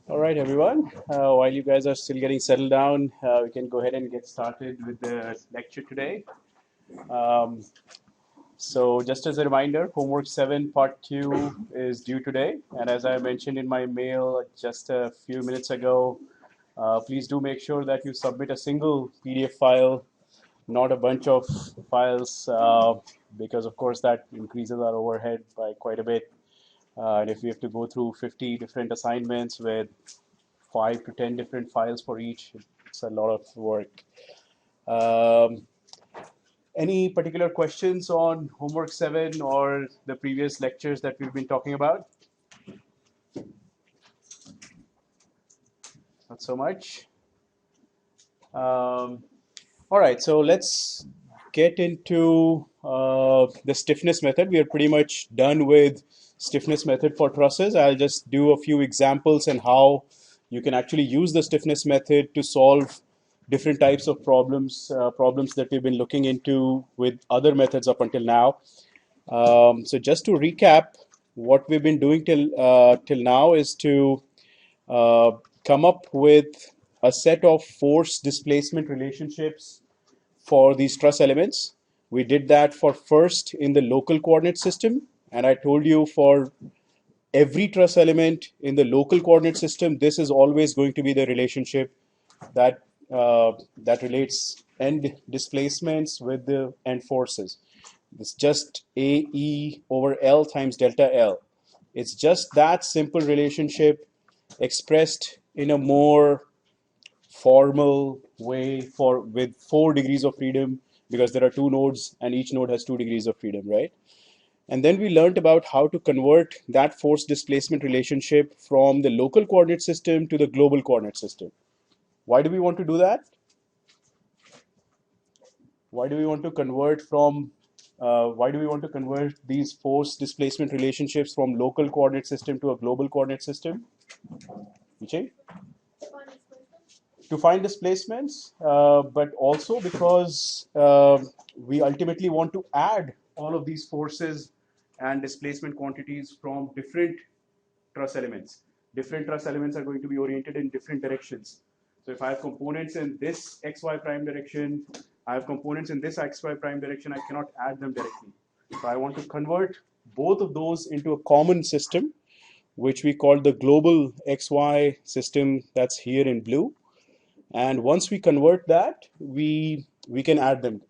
All right, everyone. While you guys are still getting settled down, we can go ahead and get started with the lecture today. Um, so, just as a reminder, homework 7, part 2 is due today. And as I mentioned in my mail just a few minutes ago, please do make sure that you submit a single PDF file, not a bunch of files, because, of course, that increases our overhead by quite a bit. And if we have to go through 50 different assignments with 5 to 10 different files for each, it's a lot of work. Um, any particular questions on homework 7 or the previous lectures that we've been talking about? Not so much. All right, so let's get into the stiffness method. We are pretty much done with stiffness method for trusses. I'll just do a few examples and how you can actually use the stiffness method to solve different types of problems that we've been looking into with other methods up until now. So just to recap, what we've been doing till now is to uh, come up with a set of force displacement relationships for these truss elements. We did that for first in the local coordinate system, and I told you for every truss element in the local coordinate system, this is always going to be the relationship that that relates end displacements with the end forces. It's just AE over L times delta L. It's just that simple relationship expressed in a more formal way for with 4 degrees of freedom, because there are two nodes and each node has 2 degrees of freedom, right? And then we learned about how to convert that force displacement relationship from the local coordinate system to the global coordinate system. Why do we want to do that? Why do we want to convert from why do we want to convert these force displacement relationships from local coordinate system to a global coordinate system? Vijay? To find displacements, but also because we ultimately want to add all of these forces and displacement quantities from different truss elements. Different truss elements are going to be oriented in different directions. So if I have components in this xy prime direction, I have components in this xy prime direction, I cannot add them directly. So I want to convert both of those into a common system, which we call the global xy system, that's here in blue. And once we convert that, we can add them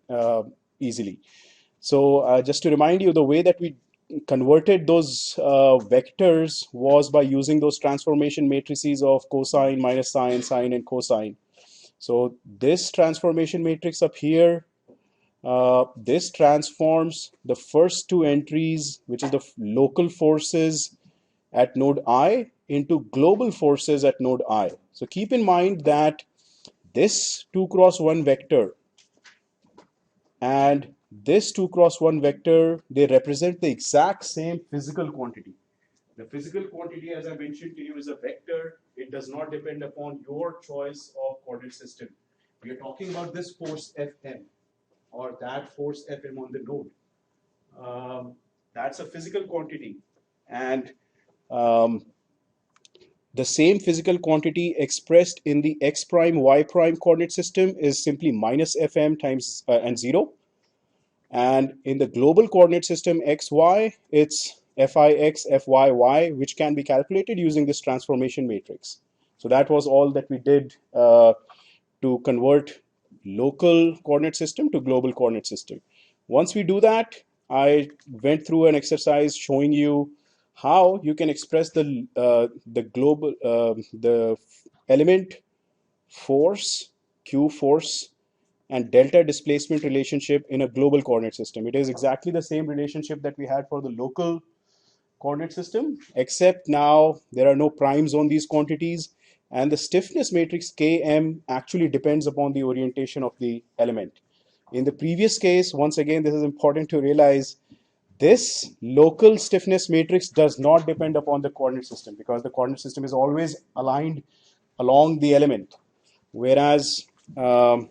easily. So just to remind you, the way that we converted those vectors was by using those transformation matrices of cosine, minus sine, sine, and cosine. So this transformation matrix up here, this transforms the first two entries, which is the local forces at node I, into global forces at node I. So keep in mind that this 2 cross 1 vector and this 2 cross 1 vector, they represent the exact same physical quantity. The physical quantity, as I mentioned to you, is a vector. It does not depend upon your choice of coordinate system. We are talking about this force Fm or that force Fm on the node. That's a physical quantity. And um, the same physical quantity expressed in the x prime y prime coordinate system is simply minus Fm times and 0. And in the global coordinate system xy, it's Fix, Fyy, which can be calculated using this transformation matrix. So that was all that we did to convert local coordinate system to global coordinate system. Once we do that, I went through an exercise showing you how you can express the global the element force, Q force, and delta displacement relationship in a global coordinate system. It is exactly the same relationship that we had for the local coordinate system, except now there are no primes on these quantities, and the stiffness matrix Km actually depends upon the orientation of the element. In the previous case, once again, this is important to realize, this local stiffness matrix does not depend upon the coordinate system because the coordinate system is always aligned along the element. Whereas um,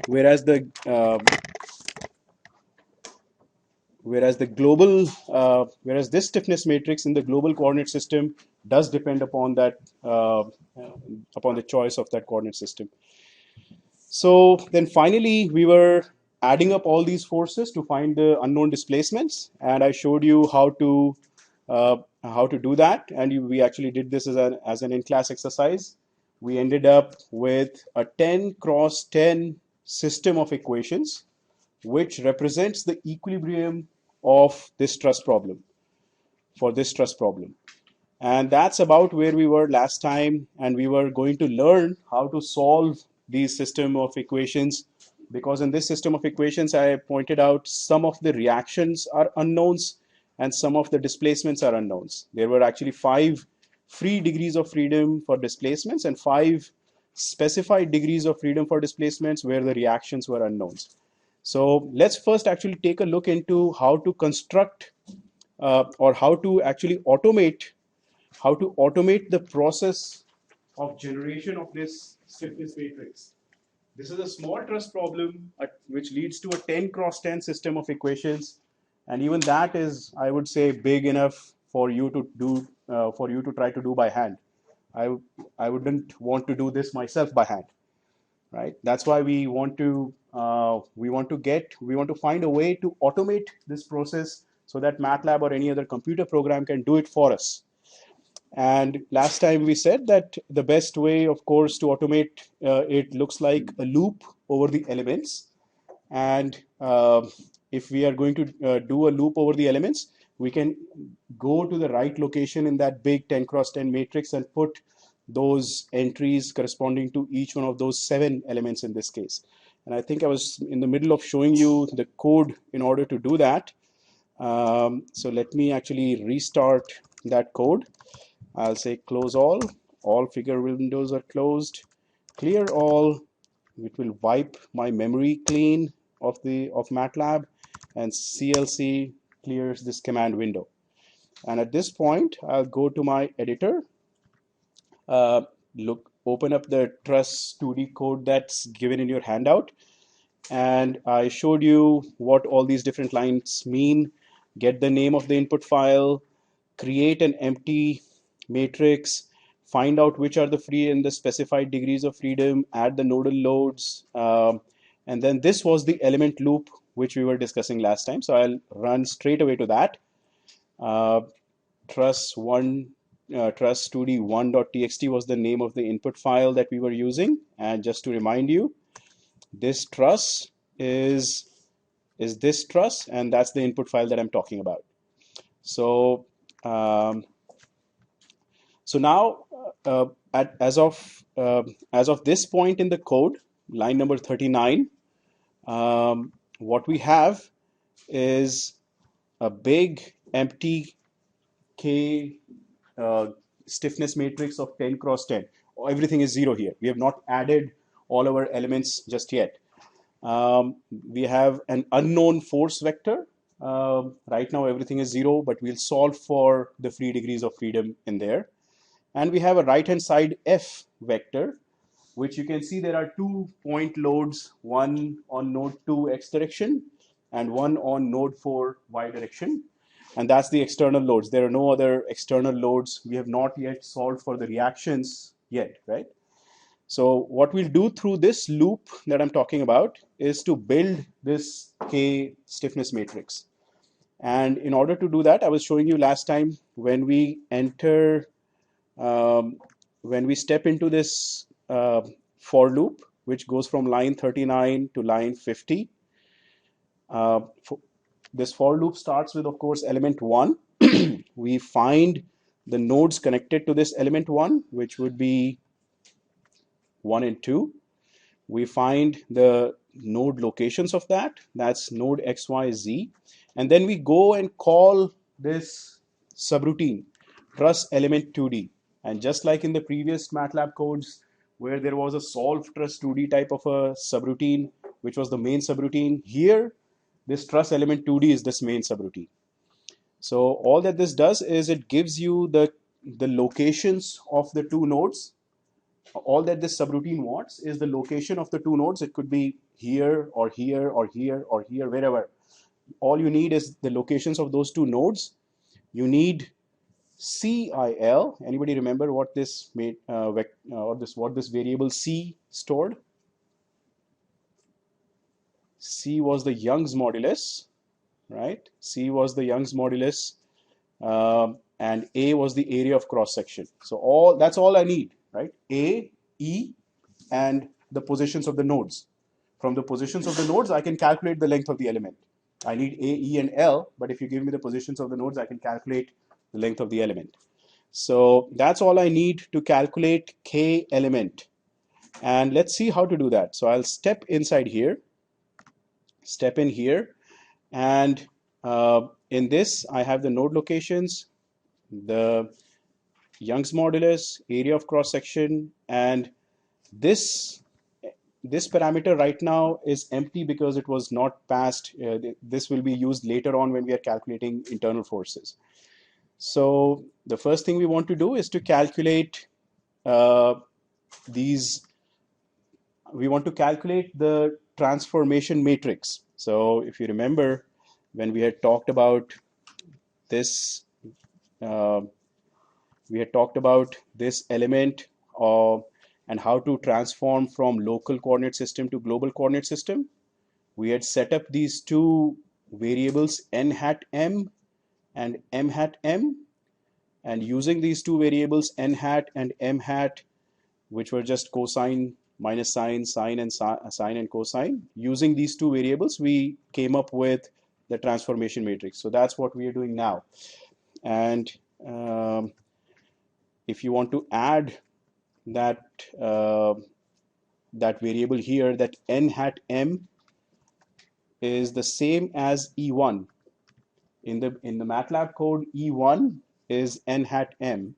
whereas the whereas the global, whereas this stiffness matrix in the global coordinate system does depend upon that, upon the choice of that coordinate system. So then finally, we were adding up all these forces to find the unknown displacements, and I showed you how to do that, and we actually did this as an in-class exercise. We ended up with a 10 cross 10 system of equations, which represents the equilibrium of this stress problem, for this stress problem. And that's about where we were last time, and we were going to learn how to solve these system of equations, because in this system of equations, I pointed out some of the reactions are unknowns and some of the displacements are unknowns. There were actually 5 free degrees of freedom for displacements and 5 specified degrees of freedom for displacements where the reactions were unknowns. So let's first actually take a look into how to construct or how to actually automate the process of generation of this stiffness matrix. This is a small truss problem which leads to a 10 cross 10 system of equations, and even that is, I would say, big enough for you to do, for you to try to do by hand. I wouldn't want to do this myself by hand, right? That's why we want to find a way to automate this process so that MATLAB or any other computer program can do it for us. And last time we said that the best way, of course, to automate it looks like a loop over the elements. And if we are going to do a loop over the elements, we can go to the right location in that big 10 cross 10 matrix and put those entries corresponding to each one of those 7 elements in this case. And I think I was in the middle of showing you the code in order to do that. So let me actually restart that code. I'll say close all figure windows are closed, clear all. It will wipe my memory clean of MATLAB, and CLC clears this command window. And at this point, I'll go to my editor, open up the truss 2D code that's given in your handout, and I showed you what all these different lines mean. Get the name of the input file, create an empty matrix, find out which are the free and the specified degrees of freedom, add the nodal loads, and then this was the element loop which we were discussing last time. So I'll run straight away to that. Truss2d1.txt was the name of the input file that we were using. And just to remind you, this truss is this truss, and that's the input file that I'm talking about. So so now as of this point in the code, line number 39, what we have is a big empty K stiffness matrix of 10 cross 10. Everything is 0 here. We have not added all our elements just yet. We have an unknown force vector. Right now everything is 0, but we'll solve for the free degrees of freedom in there. And we have a right-hand side F vector, which you can see there are 2 point loads, one on node 2 x direction and one on node 4 y direction. And that's the external loads. There are no other external loads. We have not yet solved for the reactions yet, right? So what we'll do through this loop that I'm talking about is to build this K stiffness matrix. And in order to do that, I was showing you last time when we enter, when we step into this for loop, which goes from line 39 to line 50. This for loop starts with, of course, element 1. We find the nodes connected to this element 1, which would be 1 and 2. We find the node locations of that. That's node x, y, z. And then we go and call this subroutine, truss element 2D. And just like in the previous MATLAB codes, where there was a solve truss 2D type of a subroutine, which was the main subroutine, here, this truss element 2D is this main subroutine. So all that this does is it gives you the locations of the 2 nodes. All that this subroutine wants is the location of the 2 nodes. It could be here or here or here or here, wherever. all you need is the locations of those two nodes. You need CIL. Anybody remember what this made what this variable C stored? C was the Young's modulus, right? C was the Young's modulus, and A was the area of cross section. So that's all I need, right? A, E, and the positions of the nodes. From the positions of the nodes, I can calculate the length of the element. I need A, E, and L, but if you give me the positions of the nodes, I can calculate the length of the element. So that's all I need to calculate K element. And let's see how to do that. So I'll step inside here, step in here, and in this, I have the node locations, the Young's modulus, area of cross section, and this parameter right now is empty because it was not passed. This will be used later on when we are calculating internal forces. So the first thing we want to do is to calculate we want to calculate the transformation matrix. So if you remember, when we had talked about this, element and how to transform from local coordinate system to global coordinate system. We had set up these two variables n hat m and m hat m, and using these two variables n hat and m hat, which were just cosine minus sine, sine and cosine, using these two variables, we came up with the transformation matrix. So that's what we are doing now. And if you want to add that variable here, that n hat m is the same as E1. In the MATLAB code, E1 is n hat m,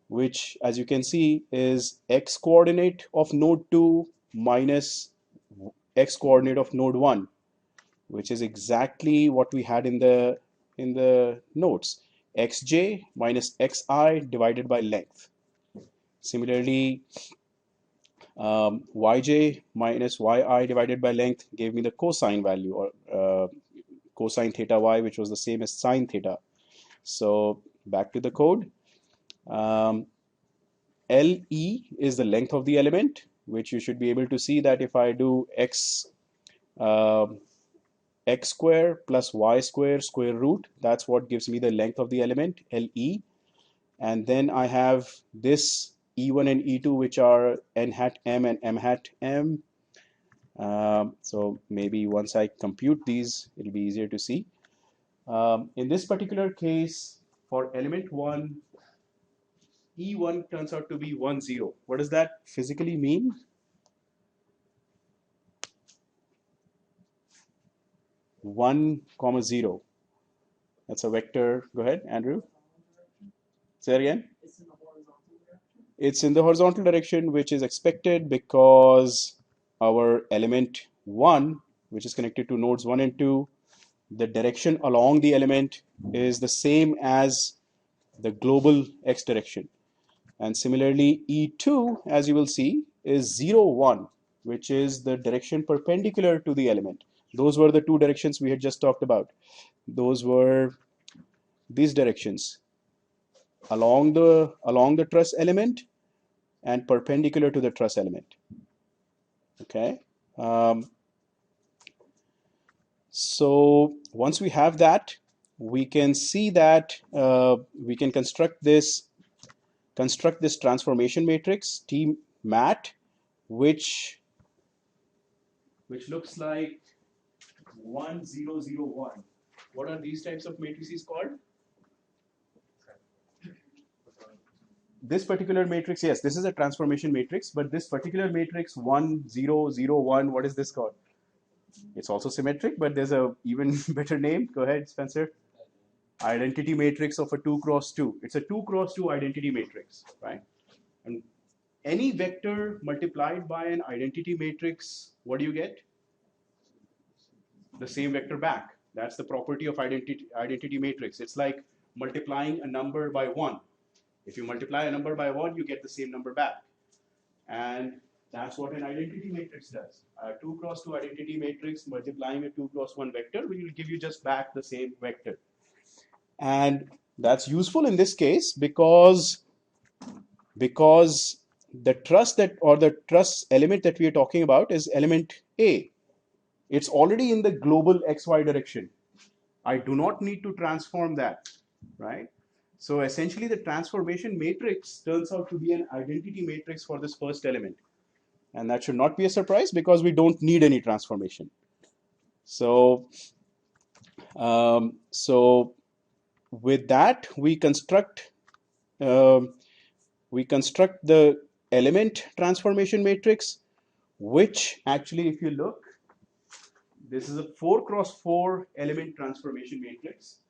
which, as you can see, is x coordinate of node 2 minus x coordinate of node 1, which is exactly what we had in the notes. Xj minus xi divided by length. Similarly, yj minus yi divided by length gave me the cosine value, or cosine theta y, which was the same as sine theta. So back to the code. Le is the length of the element, which you should be able to see that if I do x square plus y square square root, that's what gives me the length of the element, Le. And then I have this E1 and E2, which are n hat m and m hat m. So maybe once I compute these, it'll be easier to see. In this particular case, for element 1, E1 turns out to be 1, 0. What does that physically mean? One comma 0. That's a vector. Go ahead, Andrew. Say that again. It's in the horizontal direction, which is expected because our element 1, which is connected to nodes 1 and 2, the direction along the element is the same as the global x direction. And similarly, E2, as you will see, is 0, 1, which is the direction perpendicular to the element. Those were the two directions we had just talked about. Those were these directions, along the truss element and perpendicular to the truss element. Okay. So once we have that, we can see that we can construct this transformation matrix T mat, which looks like 1, 0, 0, 1. What are these types of matrices called? This particular matrix, yes, this is a transformation matrix, but this particular matrix 1, 0, 0, 1, what is this called? It's also symmetric, but there's a even better name. Go ahead, Spencer. Identity matrix of a 2 cross 2. It's a 2 cross 2 identity matrix, right? And any vector multiplied by an identity matrix, what do you get? The same vector back. That's the property of identity matrix. It's like multiplying a number by 1. If you multiply a number by 1, you get the same number back. And That's what an identity matrix does. A 2 cross 2 identity matrix multiplying a 2 cross 1 vector will give you just back the same vector. And that's useful in this case because the truss the truss element that we are talking about is element A. It's already in the global XY direction. I do not need to transform that, right? So essentially the transformation matrix turns out to be an identity matrix for this first element. And that should not be a surprise because we don't need any transformation. So, so with that, we construct the element transformation matrix, which actually, if you look, this is a 4 cross 4 element transformation matrix.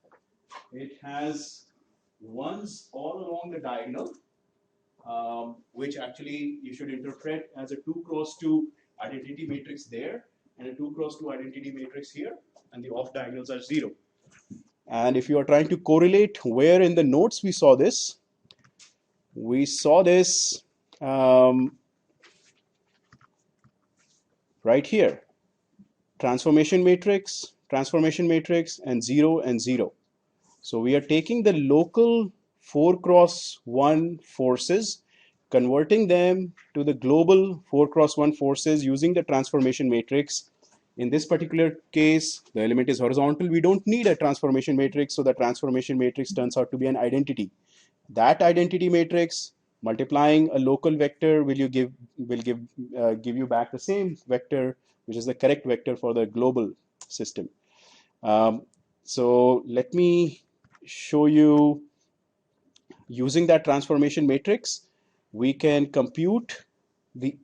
It has ones all along the diagonal, which actually you should interpret as a 2 cross 2 identity matrix there and a 2 cross 2 identity matrix here, and the off diagonals are 0. And if you are trying to correlate where in the notes we saw this right here. Transformation matrix, and 0 and 0. So we are taking the local 4 cross 1 forces, converting them to the global 4 cross 1 forces using the transformation matrix. In this particular case, the element is horizontal. We don't need a transformation matrix, so the transformation matrix turns out to be an identity. That identity matrix multiplying a local vector will give you back the same vector, which is the correct vector for the global system. So let me show you using that transformation matrix. We can compute the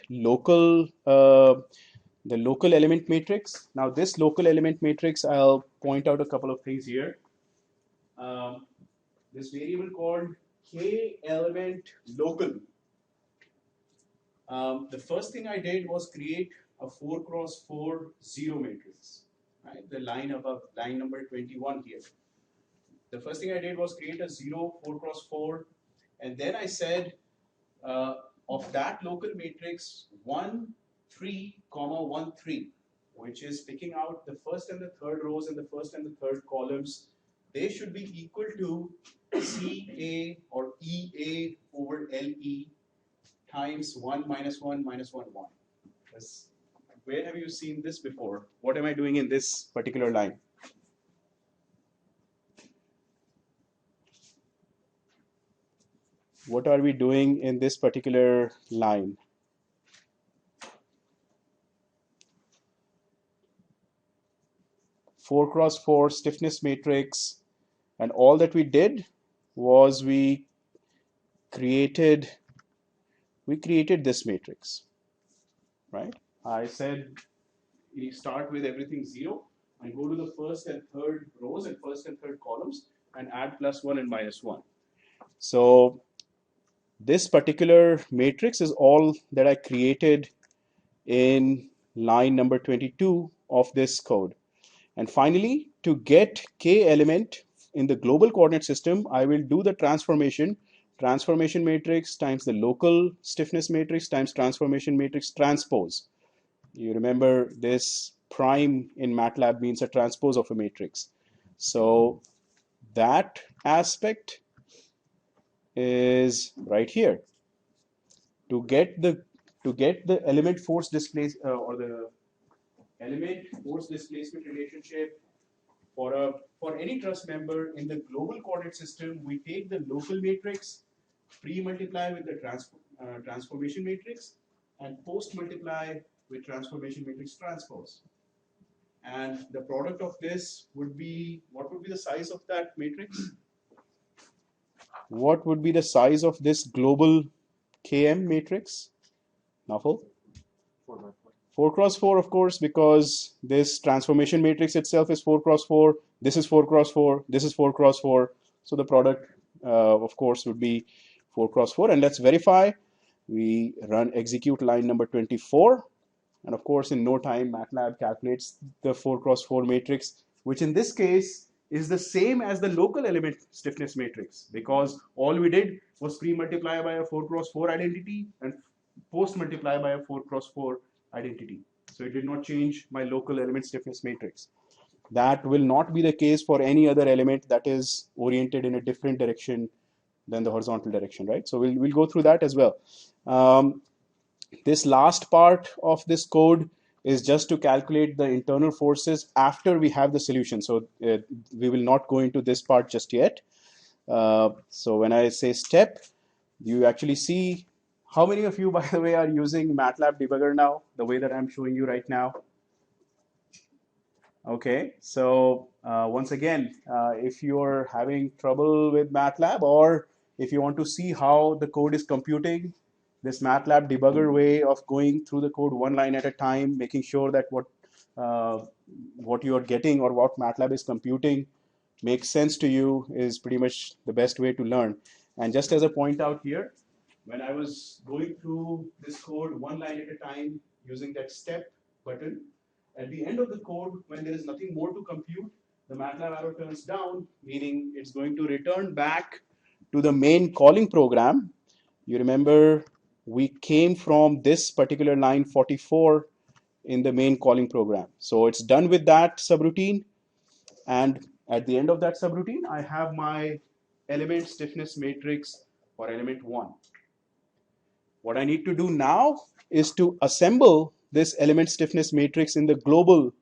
local element matrix. Now this local element matrix, I'll point out a couple of things here. This variable called k element local. The first thing I did was create a 4 cross 4 zero matrix, right? The line above, line number 21 here. The first thing I did was create a 0 4 cross 4, and then I said of that local matrix 1 3 comma 1 3, which is picking out the first and the third rows and the first and the third columns. They should be equal to CA or EA over LE times 1 minus 1 minus 1 1. Where have you seen this before? What am I doing in this particular line? What are we doing in this particular line? Four cross 4 stiffness matrix, and all that we did was we created this matrix, right? I said you start with everything 0 and go to the first and third rows and first and third columns and add +1 and -1. So this particular matrix is all that I created in line number 22 of this code. And finally, to get k element in the global coordinate system, I will do the transformation matrix times the local stiffness matrix times transformation matrix transpose. You remember this prime in MATLAB means a transpose of a matrix. So that aspect is right here. To get the element force displace or the element force displacement relationship for any truss member in the global coordinate system, we take the local matrix, pre-multiply with the transformation matrix, and post-multiply with transformation matrix transpose. And the product of this would be, what would be the size of that matrix? What would be the size of this global KM matrix? Nafal? 4 cross 4, of course, because this transformation matrix itself is 4 cross 4. This is 4 cross 4. This is 4 cross 4. So the product, of course, would be 4 cross 4. And let's verify. We run execute line number 24. And of course, in no time, MATLAB calculates the 4 cross 4 matrix, which in this case is the same as the local element stiffness matrix, because all we did was pre-multiply by a 4 cross 4 identity and post multiply by a 4 cross 4 identity. So it did not change my local element stiffness matrix. That will not be the case for any other element that is oriented in a different direction than the horizontal direction, right? So we'll go through that as well. This last part of this code is just to calculate the internal forces after we have the solution. So we will not go into this part just yet. So when I say step, you actually see how many of you, by the way, are using MATLAB debugger now, the way that I'm showing you right now? Okay, so once again, if you're having trouble with MATLAB, or if you want to see how the code is computing, this MATLAB debugger way of going through the code one line at a time, making sure that what you're getting or what MATLAB is computing makes sense to you is pretty much the best way to learn. And just as a point out here, when I was going through this code one line at a time using that step button, at the end of the code, when there is nothing more to compute, the MATLAB arrow turns down, meaning it's going to return back to the main calling program. You remember we came from this particular line 44 in the main calling program. So it's done with that subroutine. And at the end of that subroutine, I have my element stiffness matrix for element 1. What I need to do now is to assemble this element stiffness matrix in the global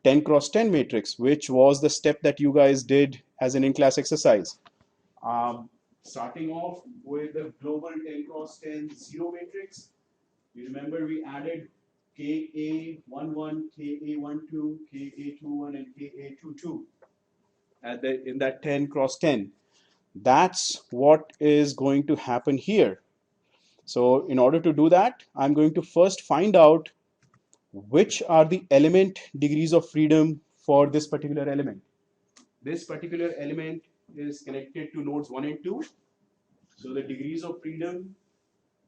10 cross 10 matrix, which was the step that you guys did as an in-class exercise. Starting off with the global 10 cross 10 zero matrix, you remember we added KA11, KA12, KA21, and KA22 in that 10 cross 10. That's what is going to happen here. So in order to do that, I'm going to first find out which are the element degrees of freedom for this particular element. This particular element is connected to nodes 1 and 2. So the degrees of freedom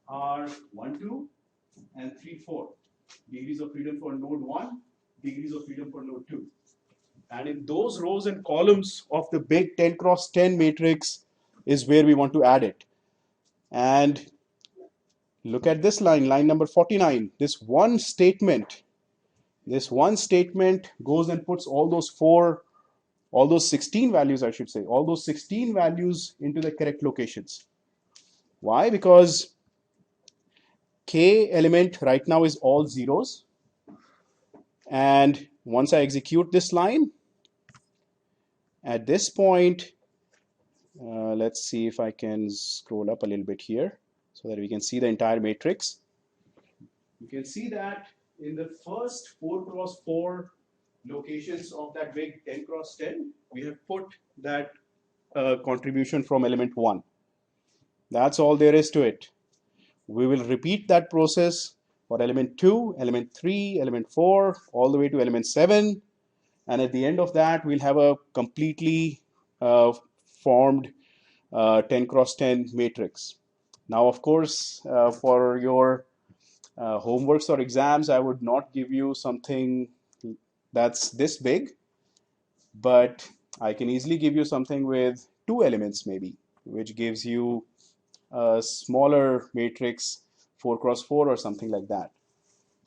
are 1, 2, and 3, 4. Degrees of freedom for node 1, degrees of freedom for node 2. And in those rows and columns of the big 10 cross 10 matrix is where we want to add it. And look at this line, line number 49. This one statement goes and puts all those 16 values, I should say, all those 16 values into the correct locations. Why? Because K element right now is all zeros. And once I execute this line, at this point, let's see if I can scroll up a little bit here so that we can see the entire matrix. You can see that in the first 4 cross 4 locations of that big 10 cross 10, we have put that contribution from element 1. That's all there is to it. We will repeat that process for element 2, element 3, element 4, all the way to element 7. And at the end of that, we'll have a completely formed 10 cross 10 matrix. Now, of course, for your homeworks or exams, I would not give you something that's this big, but I can easily give you something with 2 elements maybe, which gives you a smaller matrix, 4 cross 4 or something like that,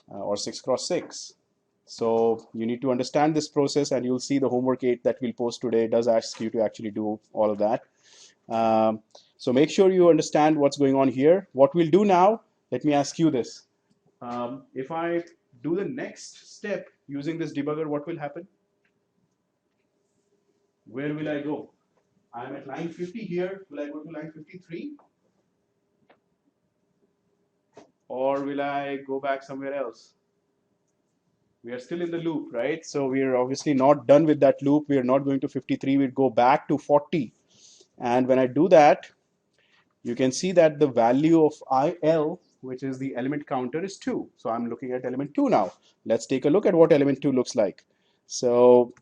or 6 cross 6. So you need to understand this process, and you'll see the homework 8 that we'll post today does ask you to actually do all of that. So make sure you understand what's going on here. What we'll do now, let me ask you this. If I do the next step using this debugger, what will happen? Where will I go? I'm at line 50 here. Will I go to line 53? Or will I go back somewhere else? We are still in the loop, right? So we are obviously not done with that loop. We are not going to 53. We'll go back to 40. And when I do that, you can see that the value of IL, which is the element counter, is 2. So I'm looking at element 2 now. Let's take a look at what element 2 looks like. So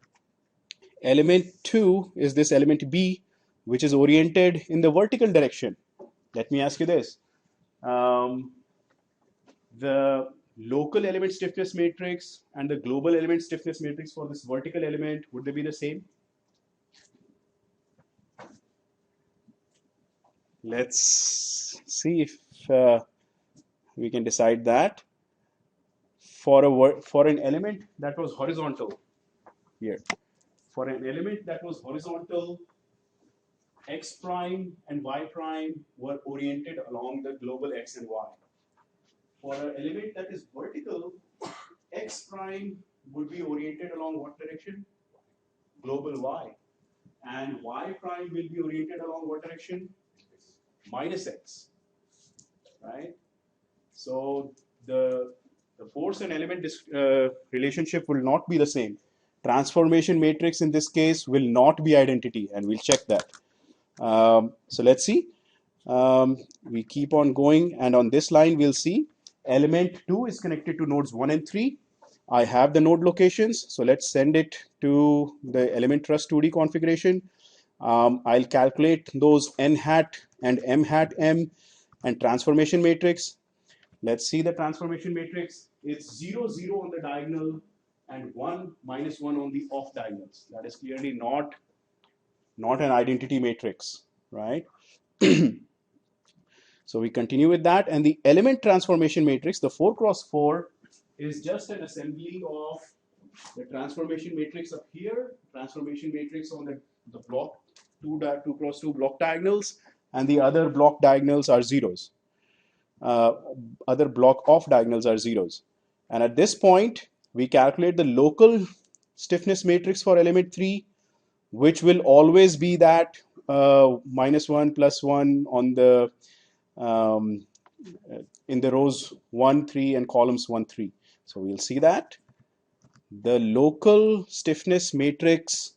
element 2 is this element B, which is oriented in the vertical direction. Let me ask you this. The local element stiffness matrix and the global element stiffness matrix for this vertical element, would they be the same? Let's see if we can decide that for an element that was horizontal here, for an element that was horizontal, x prime and y prime were oriented along the global x and y. For an element that is vertical, x prime would be oriented along what direction? Global y. And y prime will be oriented along what direction? Minus x, right? So the force and element relationship will not be the same. Transformation matrix in this case will not be identity, and we'll check that. So let's see. We keep on going, and on this line we'll see element 2 is connected to nodes 1 and 3. I have the node locations, so let's send it to the element trust 2D configuration. I'll calculate those n hat and m hat m and transformation matrix. Let's see the transformation matrix. It's 0, 0 on the diagonal and 1, minus 1 on the off diagonals. That is clearly not an identity matrix, right? So we continue with that, and the element transformation matrix, the 4 cross 4, is just an assembly of the transformation matrix up here, transformation matrix on the block 2 cross 2 block diagonals, and the other block diagonals are zeros. Other block off diagonals are zeros. And at this point, we calculate the local stiffness matrix for element 3, which will always be that minus 1 plus 1 on the in the rows 1, 3 and columns 1, 3. So we'll see that. The local stiffness matrix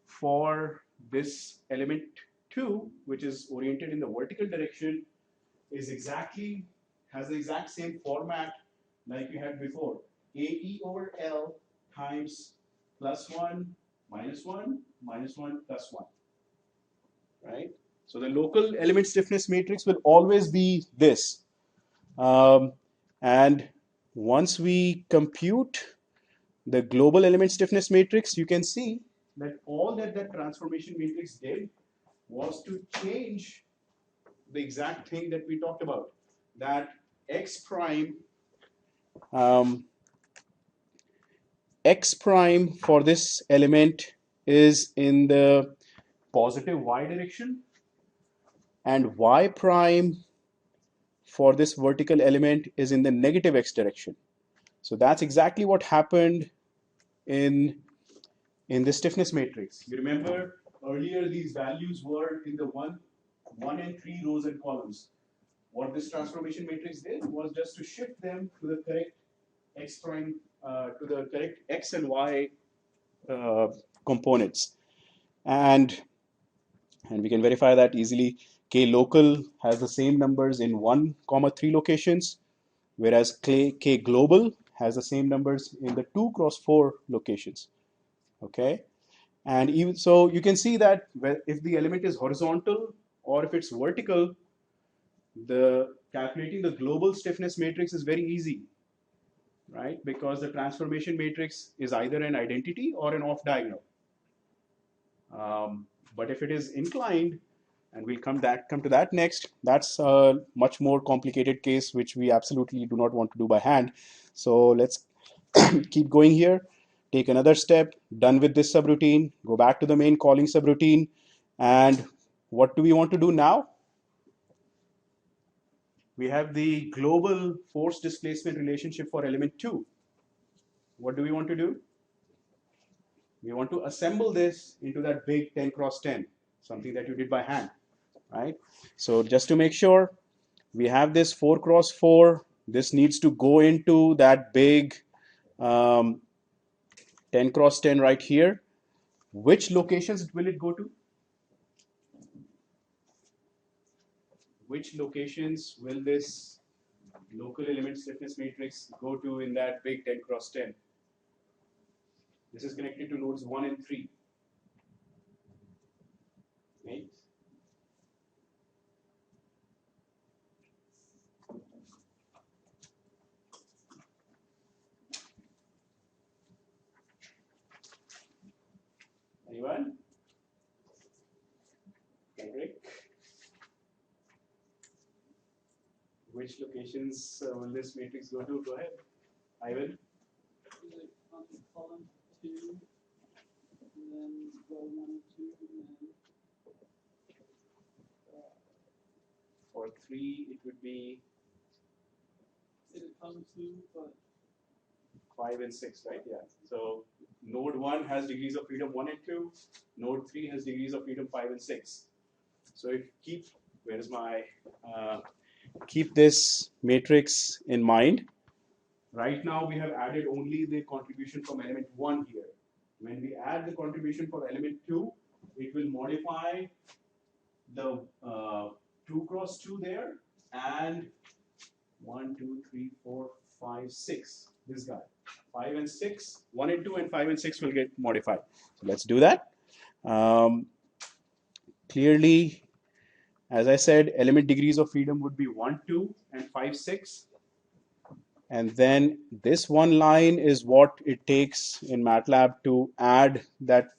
for this element 2, which is oriented in the vertical direction, is has the exact same format like we had before. AE over L times plus 1, minus 1, minus 1, plus 1. Right? So the local element stiffness matrix will always be this. And once we compute the global element stiffness matrix, you can see that all that transformation matrix did was to change the exact thing that we talked about, that x prime for this element is in the positive y direction, and y prime for this vertical element is in the negative x direction. So that's exactly what happened in the stiffness matrix. You remember earlier these values were in the 1 and 3 rows and columns. What this transformation matrix did was just to shift them to the correct x prime, to the correct x and y components. And we can verify that easily. K local has the same numbers in 1, 3 locations, whereas K global has the same numbers in the 2 cross 4 locations. Okay, and even so, you can see that if the element is horizontal or if it's vertical, the calculating the global stiffness matrix is very easy, right? Because the transformation matrix is either an identity or an off diagonal. But if it is inclined, and we'll come to that next, that's a much more complicated case, which we absolutely do not want to do by hand. So let's keep going here. Take another step, done with this subroutine, go back to the main calling subroutine. And what do we want to do now? We have the global force displacement relationship for element 2. What do we want to do? We want to assemble this into that big 10 cross 10, something that you did by hand, right? So just to make sure, we have this 4 cross 4. This needs to go into that big 10 cross 10 right here. Which locations will it go to? Which locations will this local element stiffness matrix go to in that big 10 cross 10? This is connected to nodes 1 and 3. Right? Anyone? Henrik? which locations will this matrix go to? Go ahead, Ivan. Column 2, and then row 1 and 2, and then For 3, it would be column 2, but 5 and 6, right? Yeah. So node 1 has degrees of freedom 1 and 2. Node 3 has degrees of freedom 5 and 6. So if where is my, keep this matrix in mind. Right now we have added only the contribution from element 1 here. When we add the contribution for element 2, it will modify the 2 cross 2 there, and 1, 2, 3, 4, 5, 6. This guy. 5 and 6, 1 and 2 and 5 and 6 will get modified. So let's do that. Clearly, as I said, element degrees of freedom would be 1, 2 and 5, 6. And then this one line is what it takes in MATLAB to add that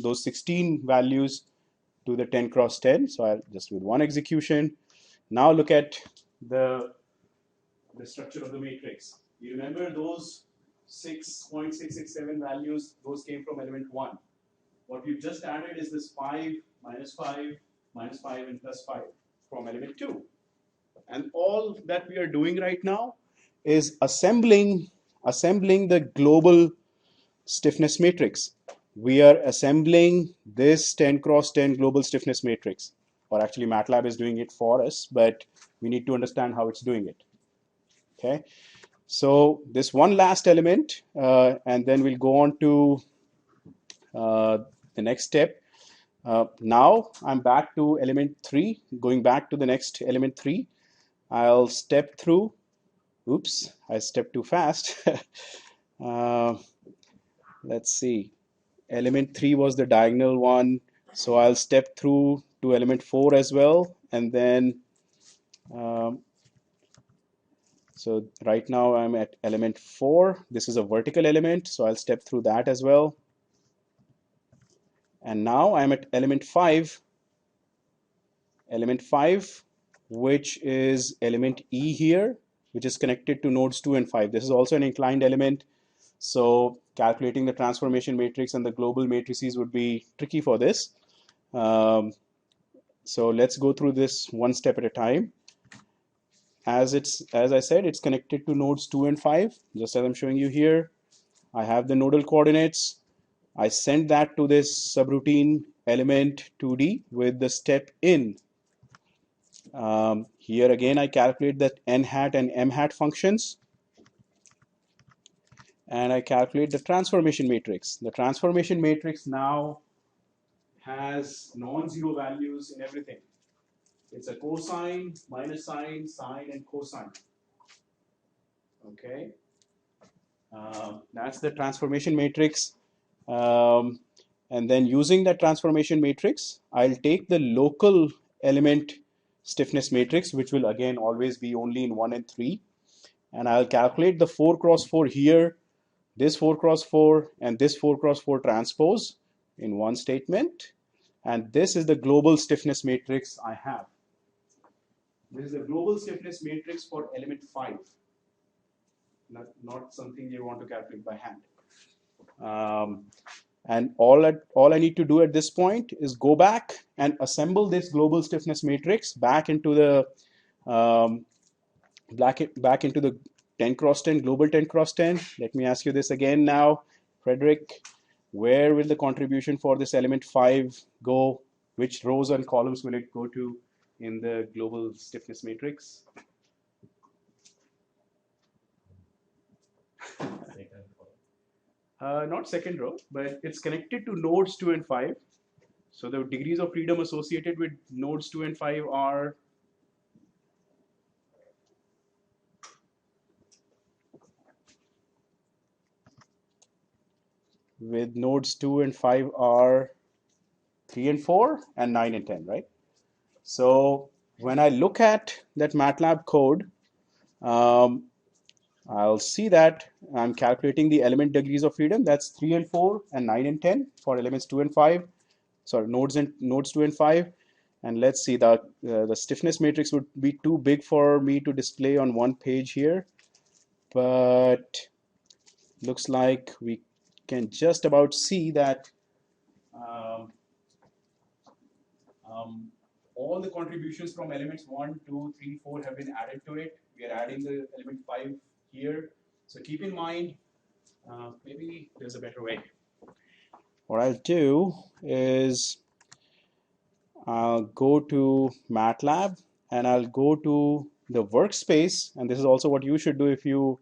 those 16 values to the 10 cross 10. So I'll just with one execution. Now look at the structure of the matrix. You remember those 6.667 values, those came from element 1. What we've just added is this 5, minus 5, minus 5, and plus 5 from element 2. And all that we are doing right now is assembling the global stiffness matrix. We are assembling this 10 cross 10 global stiffness matrix. Or actually MATLAB is doing it for us, but we need to understand how it's doing it. Okay, so this one last element, and then we'll go on to the next step. Now I'm back to element 3, going back to the next element 3. I'll step through. Oops, I stepped too fast. Let's see. Element 3 was the diagonal one, so I'll step through to element 4 as well, and then so right now I'm at element 4. This is a vertical element, so I'll step through that as well. And now I'm at element 5, which is element E here, which is connected to nodes 2 and 5. This is also an inclined element, so calculating the transformation matrix and the global matrices would be tricky for this. So let's go through this one step at a time. As I said, it's connected to nodes 2 and 5, just as I'm showing you here. I have the nodal coordinates. I send that to this subroutine element 2D with the step in. Here again, I calculate that n hat and m hat functions. And I calculate the transformation matrix. The transformation matrix now has non-zero values in everything. It's a cosine, minus sine, sine, and cosine. Okay, that's the transformation matrix. And then using that transformation matrix, I'll take the local element stiffness matrix, which will again always be only in 1 and 3. And I'll calculate the 4 cross 4 here, this 4 cross 4, and this 4 cross 4 transpose in one statement. And this is the global stiffness matrix I have. This is the global stiffness matrix for element 5. Not something you want to calculate by hand. And all I need to do at this point is go back and assemble this global stiffness matrix back into the back into the 10 cross 10 global 10 cross 10. Let me ask you this again now, Frederick. Where will the contribution for this element 5 go? Which rows and columns will it go to in the global stiffness matrix? Not second row, but it's connected to nodes 2 and 5. So the degrees of freedom associated with nodes 2 and 5 are with nodes 2 and 5 are 3 and 4 and 9 and 10, right? So when I look at that MATLAB code, I'll see that I'm calculating the element degrees of freedom. That's 3 and 4 and 9 and 10 for elements 2 and 5. Sorry, nodes 2 and 5. And let's see, the stiffness matrix would be too big for me to display on one page here, but looks like we can just about see that um, um, all the contributions from elements 1, 2, 3, 4 have been added to it. We are adding the element 5 here. So keep in mind, maybe there's a better way. What I'll do is I'll go to MATLAB and I'll go to the workspace, and this is also what you should do if you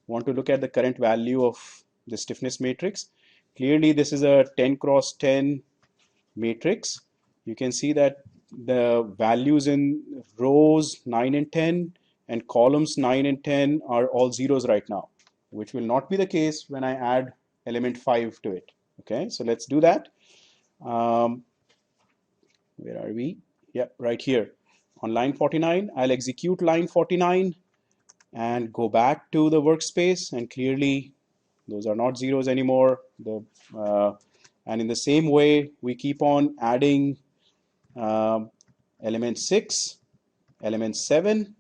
want to look at the current value of the stiffness matrix. Clearly this is a 10 cross 10 matrix. You can see that the values in rows 9 and 10 and columns 9 and 10 are all zeros right now, which will not be the case when I add element 5 to it. Okay, so let's do that. Where are we? Yep, right here. On line 49, I'll execute line 49 and go back to the workspace, and clearly those are not zeros anymore. And in the same way, we keep on adding element 6, element 7,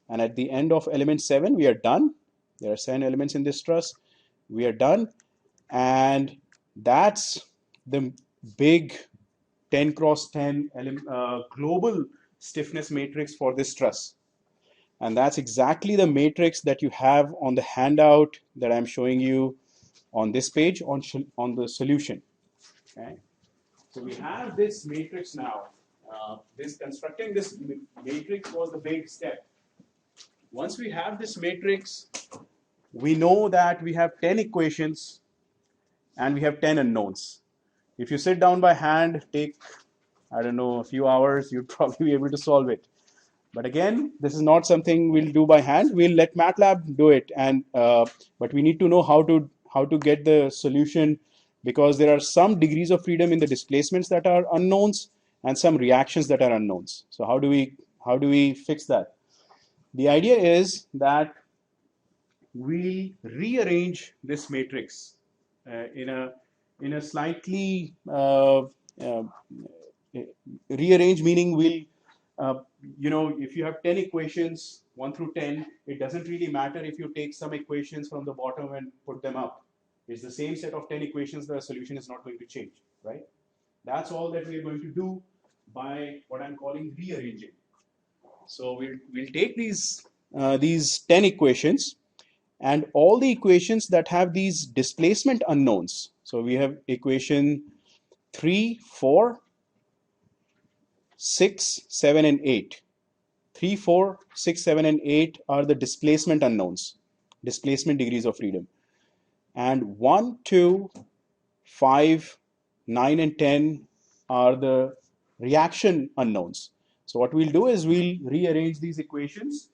and at the end of element 7, we are done. There are 7 elements in this truss. We are done, and that's the big 10 cross 10 global stiffness matrix for this truss. And that's exactly the matrix that you have on the handout that I'm showing you on this page on the solution. Okay? So we have this matrix now. Constructing this matrix was the big step. Once we have this matrix, we know that we have 10 equations and we have 10 unknowns. If you sit down by hand, take, I don't know, a few hours, you'd probably be able to solve it. But again, this is not something we'll do by hand. We'll let MATLAB do it, and but we need to know how to get the solution, because there are some degrees of freedom in the displacements that are unknowns and some reactions that are unknowns. So how do we fix that? The idea is that we rearrange this matrix in a slightly rearrange, meaning we'll if you have 10 equations 1 through 10, it doesn't really matter if you take some equations from the bottom and put them up. It's the same set of 10 equations. The solution is not going to change, right? That's all that we're going to do by what I'm calling rearranging. So we'll take these 10 equations and all the equations that have these displacement unknowns. So we have equation 3, 4, 6, 7, and 8. 3, 4, 6, 7, and 8 are the displacement unknowns, displacement degrees of freedom. And 1, 2, 5, 9, and 10 are the reaction unknowns. So what we'll do is we'll rearrange these equations,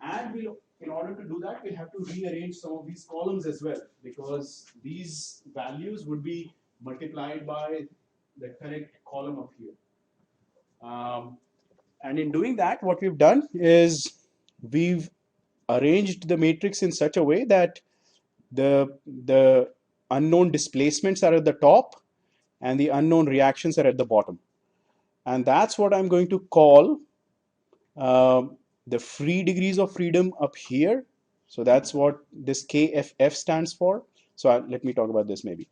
and in order to do that, we'll have to rearrange some of these columns as well, because these values would be multiplied by the correct column up here. And in doing that, what we've done is we've arranged the matrix in such a way that the unknown displacements are at the top and the unknown reactions are at the bottom. And that's what I'm going to call the free degrees of freedom up here. So that's what this KFF stands for. So let me talk about this maybe.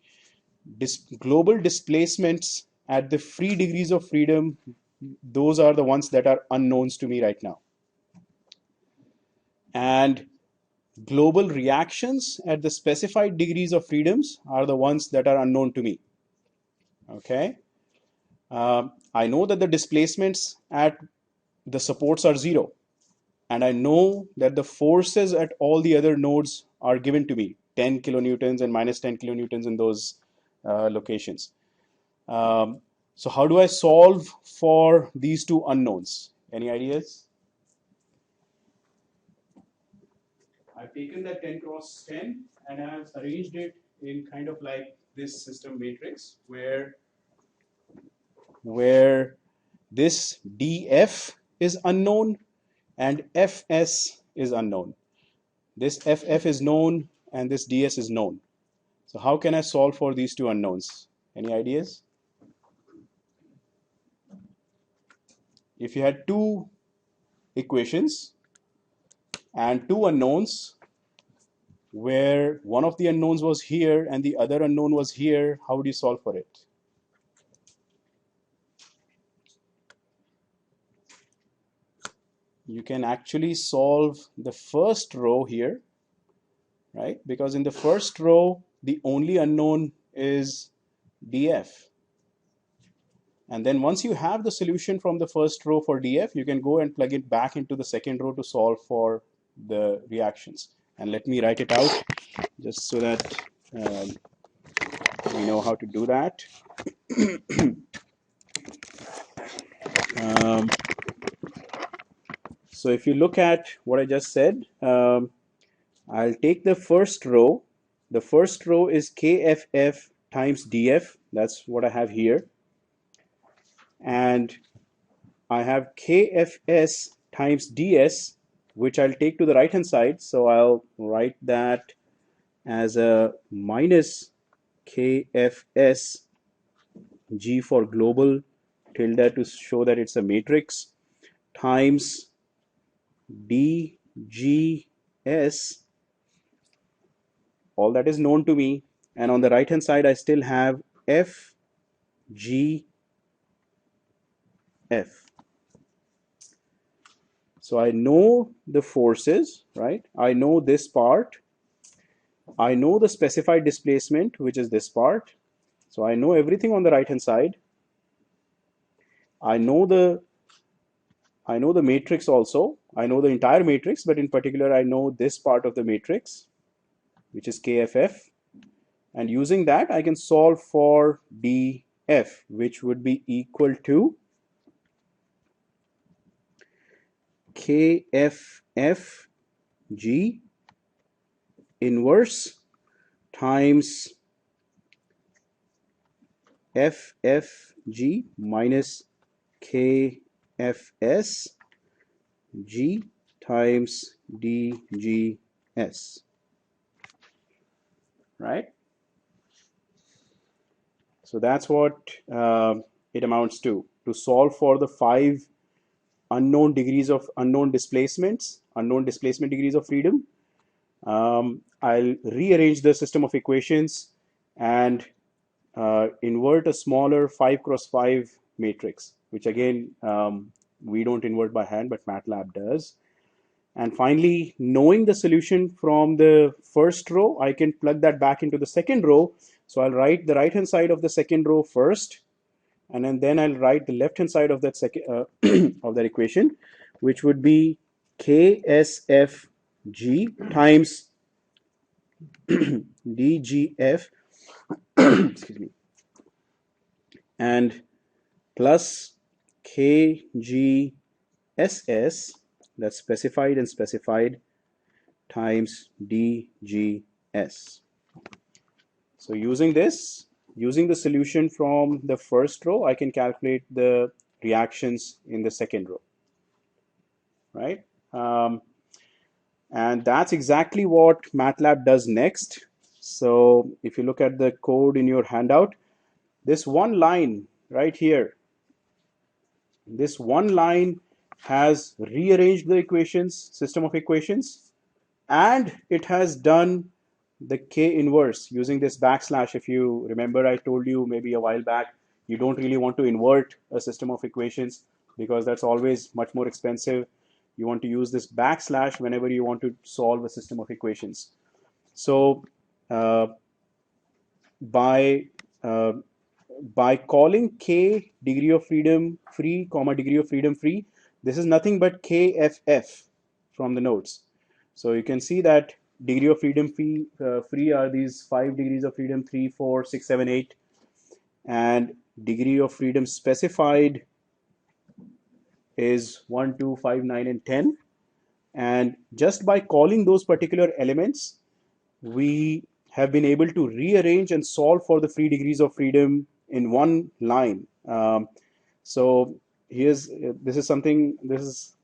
Global displacements at the free degrees of freedom, those are the ones that are unknowns to me right now. And global reactions at the specified degrees of freedoms are the ones that are unknown to me. Okay. I know that the displacements at the supports are 0. And I know that the forces at all the other nodes are given to me, 10 kilonewtons and minus 10 kilonewtons in those locations. So how do I solve for these two unknowns? Any ideas? I've taken that 10 cross 10 and I've arranged it in kind of like this system matrix where this df is unknown and fs is unknown. This ff is known and this ds is known. So how can I solve for these two unknowns? Any ideas? if you had two equations and two unknowns, where one of the unknowns was here and the other unknown was here, how would you solve for it? You can actually solve the first row here, right? Because in the first row, the only unknown is df. And then once you have the solution from the first row for df, you can go and plug it back into the second row to solve for the reactions. And let me write it out just so that we know how to do that. So if you look at what I just said, I'll take the first row. The first row is KFF times DF. That's what I have here. And I have KFS times DS, which I'll take to the right hand side. So I'll write that as a minus KFS G for global tilde to show that it's a matrix times DGS, all that is known to me, and on the right hand side I still have FGF. So I know the forces, right? I know this part. I know the specified displacement, which is this part. So I know everything on the right hand side. I know the matrix also. I know the entire matrix, but in particular I know this part of the matrix, which is KFF. And using that, I can solve for df, which would be equal to KFF G inverse times FFG minus KFS G times DGS, right? So that's what it amounts to solve for the 5 unknown degrees of unknown displacements, unknown displacement degrees of freedom. I'll rearrange the system of equations and invert a smaller 5 cross 5 matrix, which again, we don't invert by hand, but MATLAB does. And finally, knowing the solution from the first row, I can plug that back into the second row. So I'll write the right hand side of the second row first, and then I'll write the left hand side of that second of that equation, which would be KSFG times DGF excuse me, and plus KGSS, that's specified and specified, times DGS. So using this, using the solution from the first row, I can calculate the reactions in the second row, right? And that's exactly what MATLAB does next. So if you look at the code in your handout, this one line right here, this one line has rearranged the equations, system of equations, and it has done the K inverse using this backslash. If you remember, I told you maybe a while back, you don't really want to invert a system of equations because that's always much more expensive. You want to use this backslash whenever you want to solve a system of equations. So by calling K degree of freedom free, comma degree of freedom free, this is nothing but KFF from the notes. So you can see that degree of freedom free are these 5 degrees of freedom, 3, 4, 6, 7, 8, and degree of freedom specified is 1, 2, 5, 9, and 10. And just by calling those particular elements, we have been able to rearrange and solve for the free degrees of freedom in one line. So this is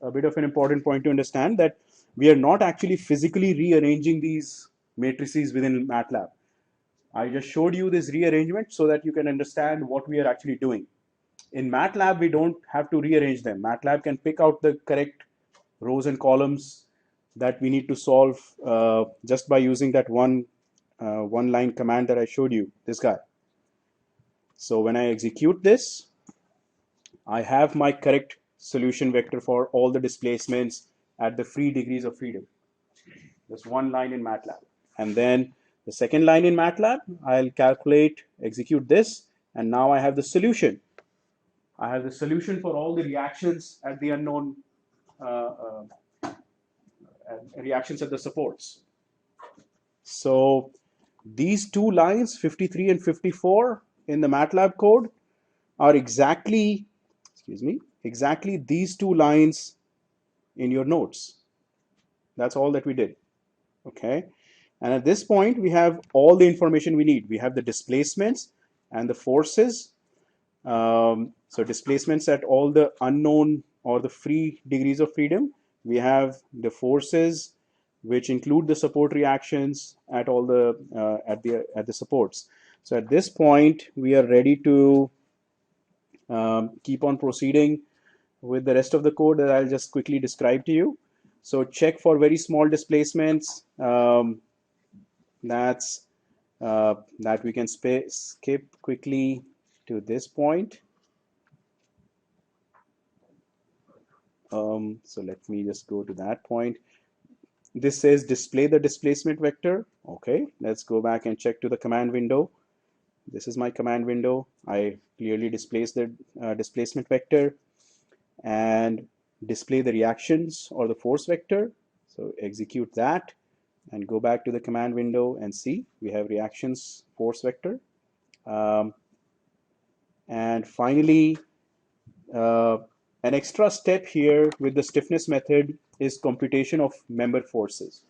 a bit of an important point to understand, that we are not actually physically rearranging these matrices within MATLAB. I just showed you this rearrangement so that you can understand what we are actually doing. In MATLAB, we don't have to rearrange them. MATLAB can pick out the correct rows and columns that we need to solve just by using that one line command that I showed you, this guy. So when I execute this, I have my correct solution vector for all the displacements at the free degrees of freedom. Just one line in MATLAB. And then the second line in MATLAB, I'll calculate, execute this, and now I have the solution. I have the solution for all the reactions at the unknown reactions at the supports. So these two lines, 53 and 54 in the MATLAB code, are exactly these two lines in your notes. That's all that we did. Okay. And at this point, we have all the information we need. We have the displacements and the forces. So displacements at all the unknown or the free degrees of freedom. We have the forces, which include the support reactions at all the at the supports. So at this point, we are ready to keep on proceeding with the rest of the code that I'll just quickly describe to you. So check for very small displacements. That we can skip quickly to this point. So let me just go to that point. This says display the displacement vector. Okay, let's go back and check to the command window. This is my command window. I clearly displace the displacement vector and display the reactions or the force vector. So execute that and go back to the command window and see we have reactions force vector. And finally, an extra step here with the stiffness method is computation of member forces.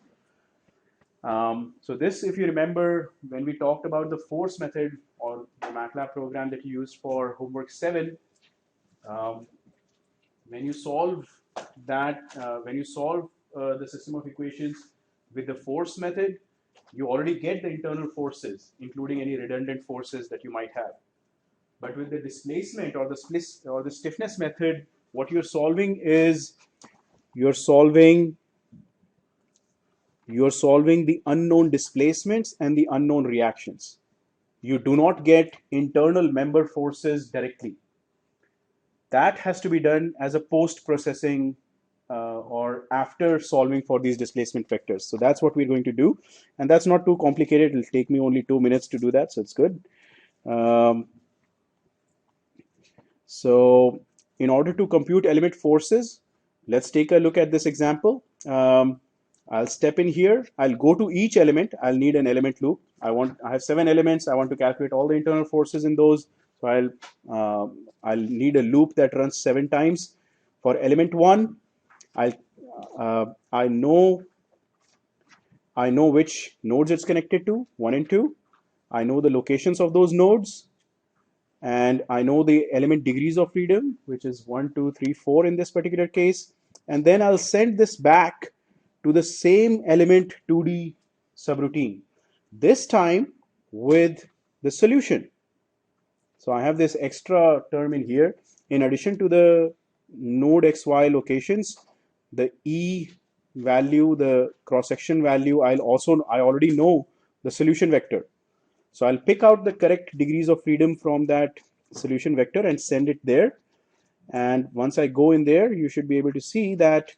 So this, if you remember, when we talked about the force method or the MATLAB program that you used for homework 7, when you solve that, the system of equations with the force method, you already get the internal forces, including any redundant forces that you might have. But with the displacement or the stiffness method, what you're solving is you're solving the unknown displacements and the unknown reactions. You do not get internal member forces directly. That has to be done as a post-processing or after solving for these displacement vectors. So that's what we're going to do. And that's not too complicated. It'll take me only 2 minutes to do that, so it's good. So in order to compute element forces, let's take a look at this example. I'll step in here. I'll go to each element. I'll need an element loop. I have 7 elements. I want to calculate all the internal forces in those. So I'll need a loop that runs 7 times. For element 1, I know which nodes it's connected to, 1 and 2. I know the locations of those nodes, and I know the element degrees of freedom, which is 1, 2, 3, 4 in this particular case. And then I'll send this back to the same element 2D subroutine, this time with the solution. So I have this extra term in here. In addition to the node XY locations, the E value, the cross-section value, I already know the solution vector. So I'll pick out the correct degrees of freedom from that solution vector and send it there. And once I go in there, you should be able to see that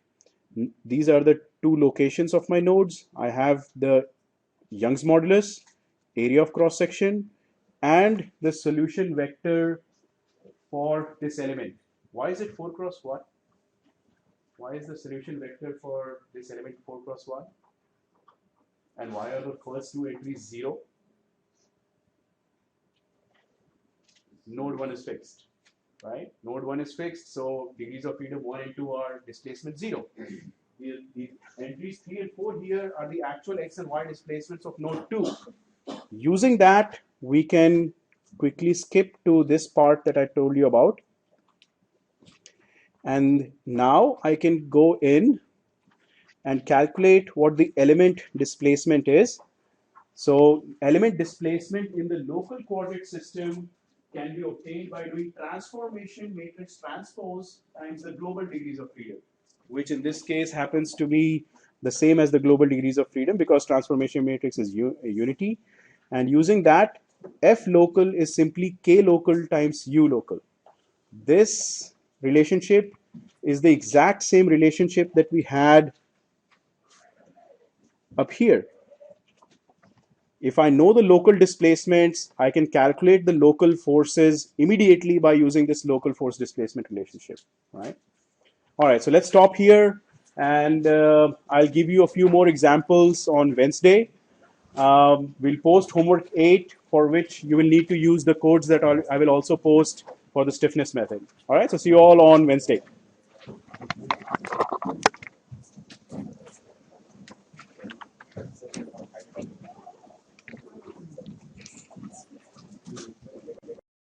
these are the 2 locations of my nodes. I have the Young's modulus, area of cross section, and the solution vector for this element. Why is it 4 cross 1? Why is the solution vector for this element 4 cross 1? And why are the first 2 entries 0? Node 1 is fixed, right? Node 1 is fixed, so degrees of freedom 1 and 2 are displacement 0. The entries 3 and 4 here are the actual x and y displacements of node 2. Using that, we can quickly skip to this part that I told you about. And now I can go in and calculate what the element displacement is. So element displacement in the local coordinate system can be obtained by doing transformation matrix transpose times the global degrees of freedom, which in this case happens to be the same as the global degrees of freedom because transformation matrix is a unity. And using that, F local is simply K local times U local. This relationship is the exact same relationship that we had up here. If I know the local displacements, I can calculate the local forces immediately by using this local force displacement relationship, right? All right, so let's stop here, and I'll give you a few more examples on Wednesday. We'll post homework 8, for which you will need to use the codes that I will also post for the stiffness method. All right, so see you all on Wednesday.